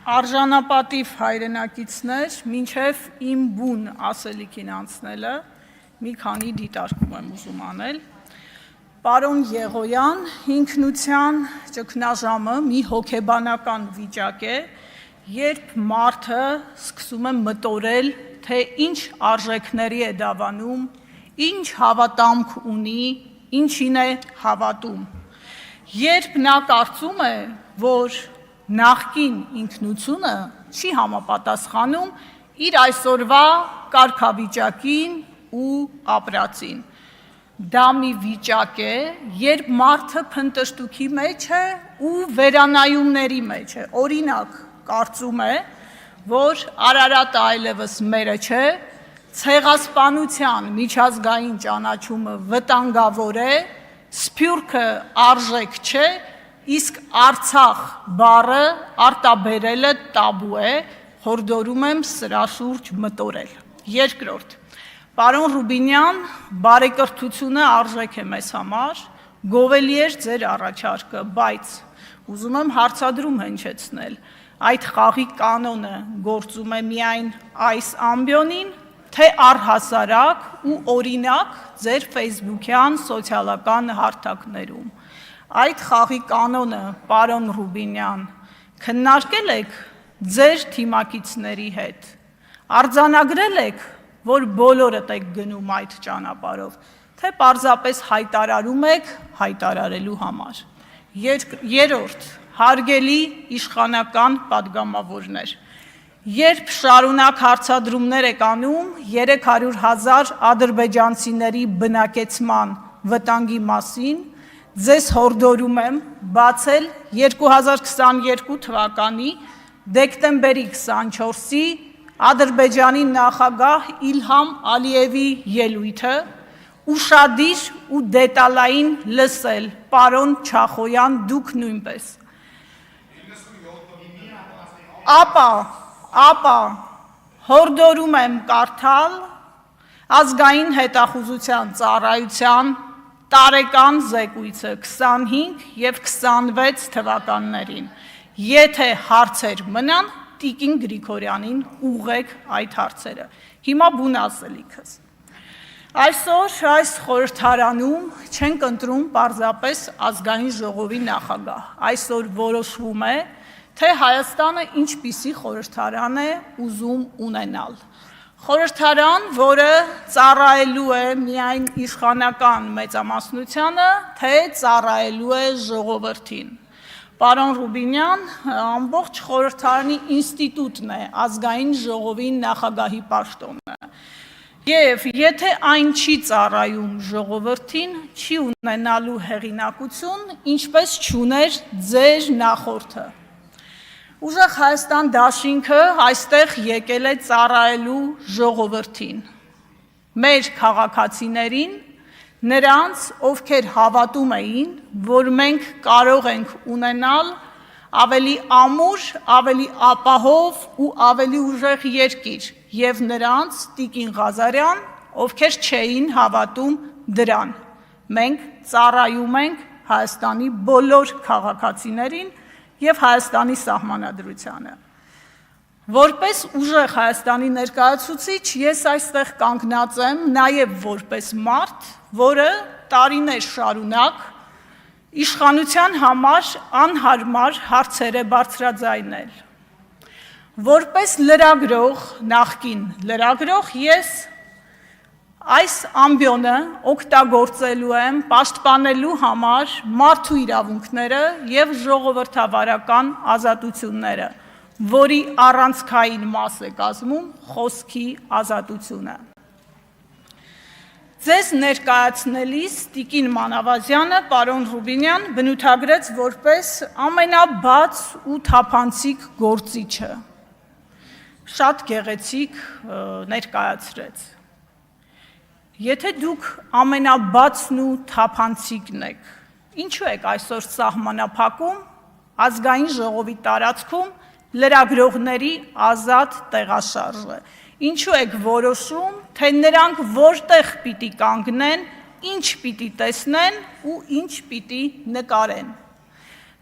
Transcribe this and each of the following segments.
Արժանապատիվ հայրենակիցներ, մինչև իմ բուն ասելիքին անցնելը մի քանի դիտարկում եմ ուզում անել։ Պարոն Եղոյան, ինքնության ճգնաժամը մի հոգեբանական վիճակ է, երբ մարդը սկսում է մտորել, թե ինչ արժեքների է դավանում, ինչ հավատամք ունի, ինչին է հավատում։ Երբ նա կարծում է, որ նախկին ինքնությունը չի համապատասխանում իր այսօրվա կարգավիճակին ու ապրածին։ Դա մի վիճակ է, երբ մարդը փնտրտուքի մեջ է ու վերանայումների մեջ է։ Օրինակ, կարծում է, որ Արարատը այլևս մերը չէ, ցեղասպանության միջազգային ճանաչումը վտանգավոր է, Սփյուռքը արժեք չէ, իսկ Արցախ բառը արտաբերելը տաբու է, հորդորում եմ սրա շուրջ մտորել։ Երկրորդ, պարոն Ռուբինյան, բարեկրթությունը արժեք է մեզ համար, գովելի էր ձեր առաջարկը, բայց ուզում եմ հարցադրում հնչեցնել, այդ խաղի կանոնը գործում է միայն այս ամբիոնին, թե առհասարակ ու օրինակ ձեր ֆեյսբուքյան սոցիալական հարթակներում։ Այդ խաղի կանոնը, պարոն Ռուբինյան, քննարկել եք ձեր թիմակիցների հետ, արձանագրել եք, որ բոլորդ եք գնում այդ ճանապարհով, թե պարզապես հայտարարում եք հայտարարելու համար։ Երրորդ, հարգելի իշխանական պատգամավորներ, երբ շարունակ հարցադրումներ եք անում 300,000 ադրբեջանցիների բնակեցման վտանգի մասին, ձեզ հորդորում եմ բացել 2022 թվականի դեկտեմբերի 24-ի Ադրբեջանի նախագահ Իլհամ Ալիևի ելույթը, ուշադիր ու դետալային լսել, պարոն Չախոյան, դուք նույնպես։ Ապա հորդորում եմ կարդալ ազգային հետախուզության ծառայության տարեկան զեկույցը 25 և 26 թվականներին, եթե հարցեր մնան, տիկին Գրիգորյանին ուղղեք այդ հարցերը։ Հիմա բուն ասելիքս։ Այսօր այս խորհրդարանում չենք ընտրում պարզապես ազգային ժողովի նախագահ, այսօր որոշվում է, թե Հայաստանը ինչպիսի խորհրդարան է ուզում ունենալ։ Խորհրդարան, որը ծառայելու է միայն իշխանական մեծամասնությանը, թե ծառայելու է ժողովրդին։ Պարոն Ռուբինյան, ամբողջ խորհրդարանի ինստիտուտն է ազգային ժողովի նախագահի պաշտոնը։ Եվ եթե այն չի ծառայում ժողովրդին, չի ունենալու հեղինակություն, ինչպես չուներ ձեր նախորդը։ Ուժեղ Հայաստան դաշինքը այստեղ եկել է ծառայելու ժողովրդին, մեր քաղաքացիներին, նրանց, ովքեր հավատում էին, որ մենք կարող ենք ունենալ ավելի ամուր, ավելի ապահով ու ավելի ուժեղ երկիր, և նրանց, տիկին Ղազարյան, ովքեր չէին հավատում դրան։ Մենք ծառայում ենք Հայաստանի բոլոր քաղաքացիներին և Հայաստանի սահմանադրությանը։ Որպես ուժեղ Հայաստանի ներկայացուցիչ, ես այստեղ կանգնած եմ նաև որպես մարդ, որը տարիներ շարունակ իշխանության համար անհարմար հարցեր է բարձրաձայնել։ Որպես լրագրող, նախկին լրագրող, ես այս ամբիոնը օգտագործելու եմ պաշտպանելու համար մարդու իրավունքները և ժողովրդավարական ազատությունները, որի առանցքային մաս է կազմում խոսքի ազատությունը։ Ձեզ ներկայացնելիս տիկին Մանավազյանը, պարոն Ռուբինյան, բնութագրեց որպես ամենաբաց ու թափանցիկ գործիչը։ Շատ գեղեցիկ ներկայացրեց։ Եթե դուք ամենաբացն ու թափանցիկն եք, ինչու եք այսօր սահմանափակում ազգային ժողովի տարածքում լրագրողների ազատ տեղաշարժը, ինչու եք որոշում, թե նրանք որտեղ պիտի կանգնեն, ինչ պիտի տեսնեն ու ինչ պիտի նկարեն։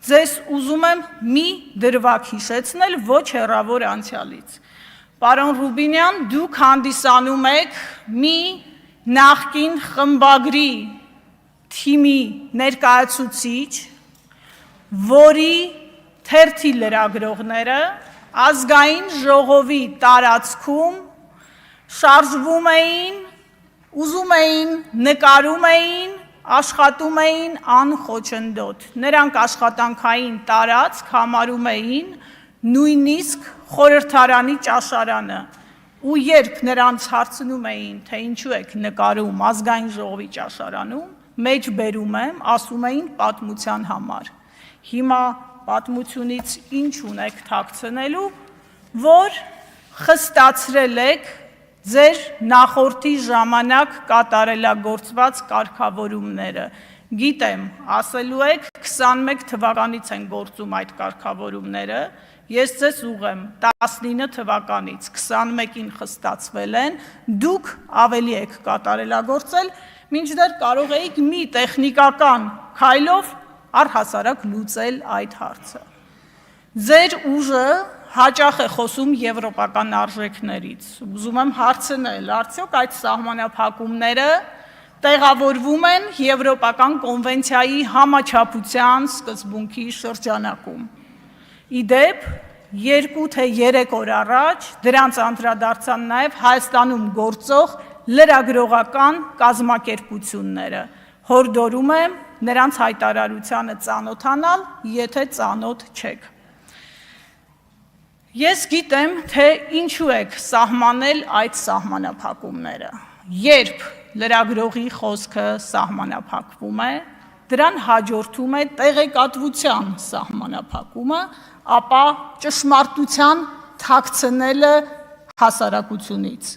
Ձեզ ուզում եմ մի դրվագ հիշեցնել ոչ հեռավոր անցյալից։ Պարոն Ռուբինյան, դուք հանդիսանում եք մի նախկին խմբագրի թիմի ներկայացուցիչ, որի թերթի լրագրողները ազգային ժողովի տարածքում շարժվում էին, ուզում էին, նկարում էին, աշխատում էին անխոչնդոտ։ Նրանք աշխատանքային տարածք համարում էին նույնիսկ խորհրդարանի ճաշարանը։ Ու երբ նրանց հարցնում էին, թե ինչու եք նկարում ազգային ժողովի ճաշարանում, մեջ բերում եմ, ասում էին պատմության համար։ Հիմա պատմությունից ինչ ունեք թաքցնելու, որ խստացրել եք ձեր նախորդի ժամանակ կատարելագործված կարգավորումները։ Գիտեմ, ասելու եք 21 թվականից են գործում այդ կարգավորումները, ես ձեզ ուղղեմ 19 թվականից 21-ին խստացվել են, դուք ավելի եք կատարելագործել, մինչդեռ կարող էիք մի տեխնիկական քայլով առհասարակ լուծել այդ հարցը։ Ձեր ուժը հաճախ է խոսում եվրոպական արժեքներից։ Ուզում եմ հարցնել, արդյոք այդ սահմանափակումները տեղավորվում են Եվրոպական կոնվենցիայի համաչափության սկզբունքի շրջանակում։ Իդեպ, 2 թե 3 օր առաջ դրանց անդրադարձան նաև Հայաստանում գործող լրագրողական կազմակերպությունները։ Հորդորում եմ նրանց հայտարարությանը ծանոթանալ, եթե ծանոթ չեք։ Ես գիտեմ, թե ինչու եք սահմանել այդ սահմանափակումները։ Երբ լրագրողի խոսքը սահմանափակվում է, դրան հաջորդում է տեղեկատվության սահմանափակումը, ապա ճշմարտության թաքցնելը հասարակությունից։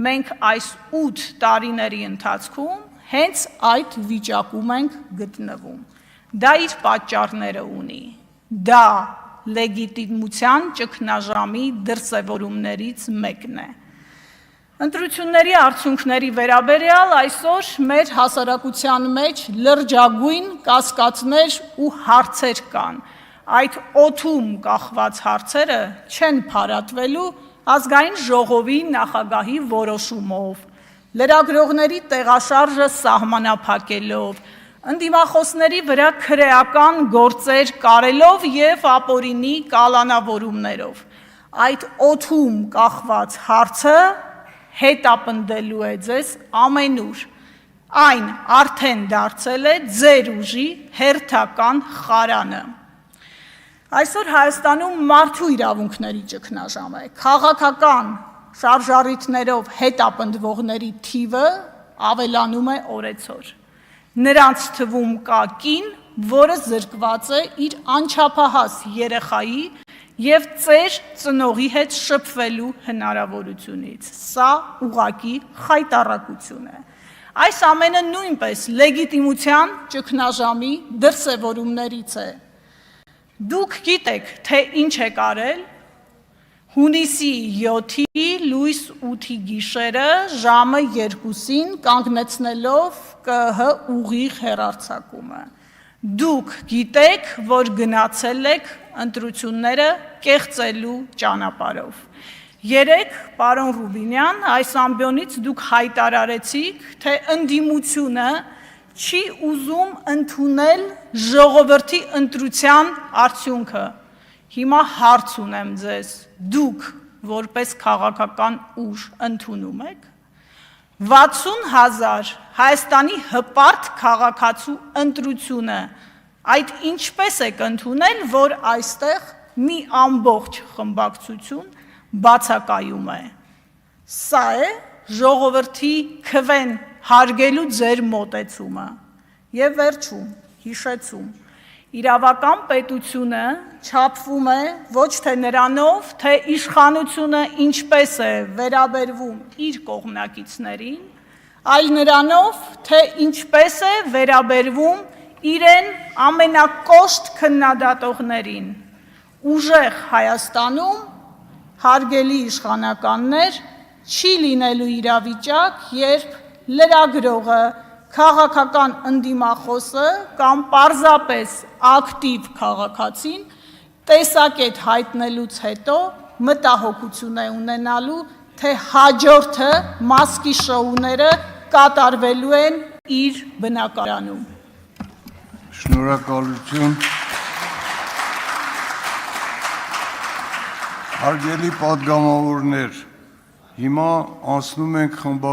Մենք այս 8 տարիների ընթացքում հենց այդ վիճակում ենք գտնվում։ Դա իր պատճառները ունի։ Դա լեգիտիմության ճգնաժամի դրսևորումներից մեկն է։ Ընտրությունների արդյունքների վերաբերյալ այսօր մեր հասարակության մեջ լրջագույն կասկածներ ու հարցեր կան։ Այդ օդում կախված հարցերը չեն փարատվելու ազգային ժողովի նախագահի որոշումով, լրագրողների տեղաշարժը սահմանափակելով, ընդդիմախոսների վրա քրեական գործեր կարելով և ապօրինի կալանավորումներով։ Այդ օդում կախված հարցը հետապնդելու է ձեզ ամենուր։ Այն արդեն դարձել է ձեր ուժի հերթական խարանը։ Այսօր Հայաստանում մարդու իրավունքների ճգնաժամ է, քաղաքական շարժառիթներով հետապնդվողների թիվը ավելանում է օրեցօր։ Նրանց թվում կա կին, որը զրկված է իր անչափահաս երեխայի և ծեր ծնողի հետ շփվելու հնարավորությունից։ Սա ուղղակի խայտառակություն է։ Այս ամենը նույնպես լեգիտիմության ճգնաժամի դրսևորումներից է։ Դուք գիտեք, թե ինչ եք արել հունիսի 7-ի լույս 8-ի գիշերը ժամը 2-ին կանգնեցնելով ԿԸՀ ուղիղ հեռարձակումը։ Դուք գիտեք, որ գնացել եք ընտրությունները կեղծելու ճանապարհով։ Երեկ, պարոն Ռուբինյան, այս ամբիոնից դուք հայտարարեցիք, թե ընդդիմությունը չի ուզում ընդունել ժողովրդի ընտրության արդյունքը։ Հիմա հարց ունեմ ձեզ, դուք որպես քաղաքական ուժ ընդունում եք։ 60,000 Հայաստանի հպարտ քաղաքացու ընտրությունը, այդ ինչպես եք ընդունել, որ այստեղ մի ամբողջ խմբակցություն բացակայում է։ Սա է ժողովրդի քվեն հարգելու ձեր մոտեցումը։ Եվ վերջում, հիշեցում, իրավական պետությունը չափվում է ոչ թե նրանով, թե իշխանությունը ինչպես է վերաբերվում իր կողմնակիցներին, այլ նրանով, թե ինչպես է վերաբերվում իրեն ամենակոշտ քննադատողներին։ Ուժեղ Հայաստանում, հարգելի իշխանականներ, չի լինելու իրավիճակ, երբ լրագրողը, քաղաքական ընդդիմախոսը կամ պարզապես ակտիվ քաղաքացին տեսակետ հայտնելուց հետո մտահոգություն է ունենալու, թե հաջորդը մասկի շոուները կատարվելու են իր բնակարանում։ Շնորհակալություն։ Հարգելի պատգամավորներ, հիմա անցնում ենք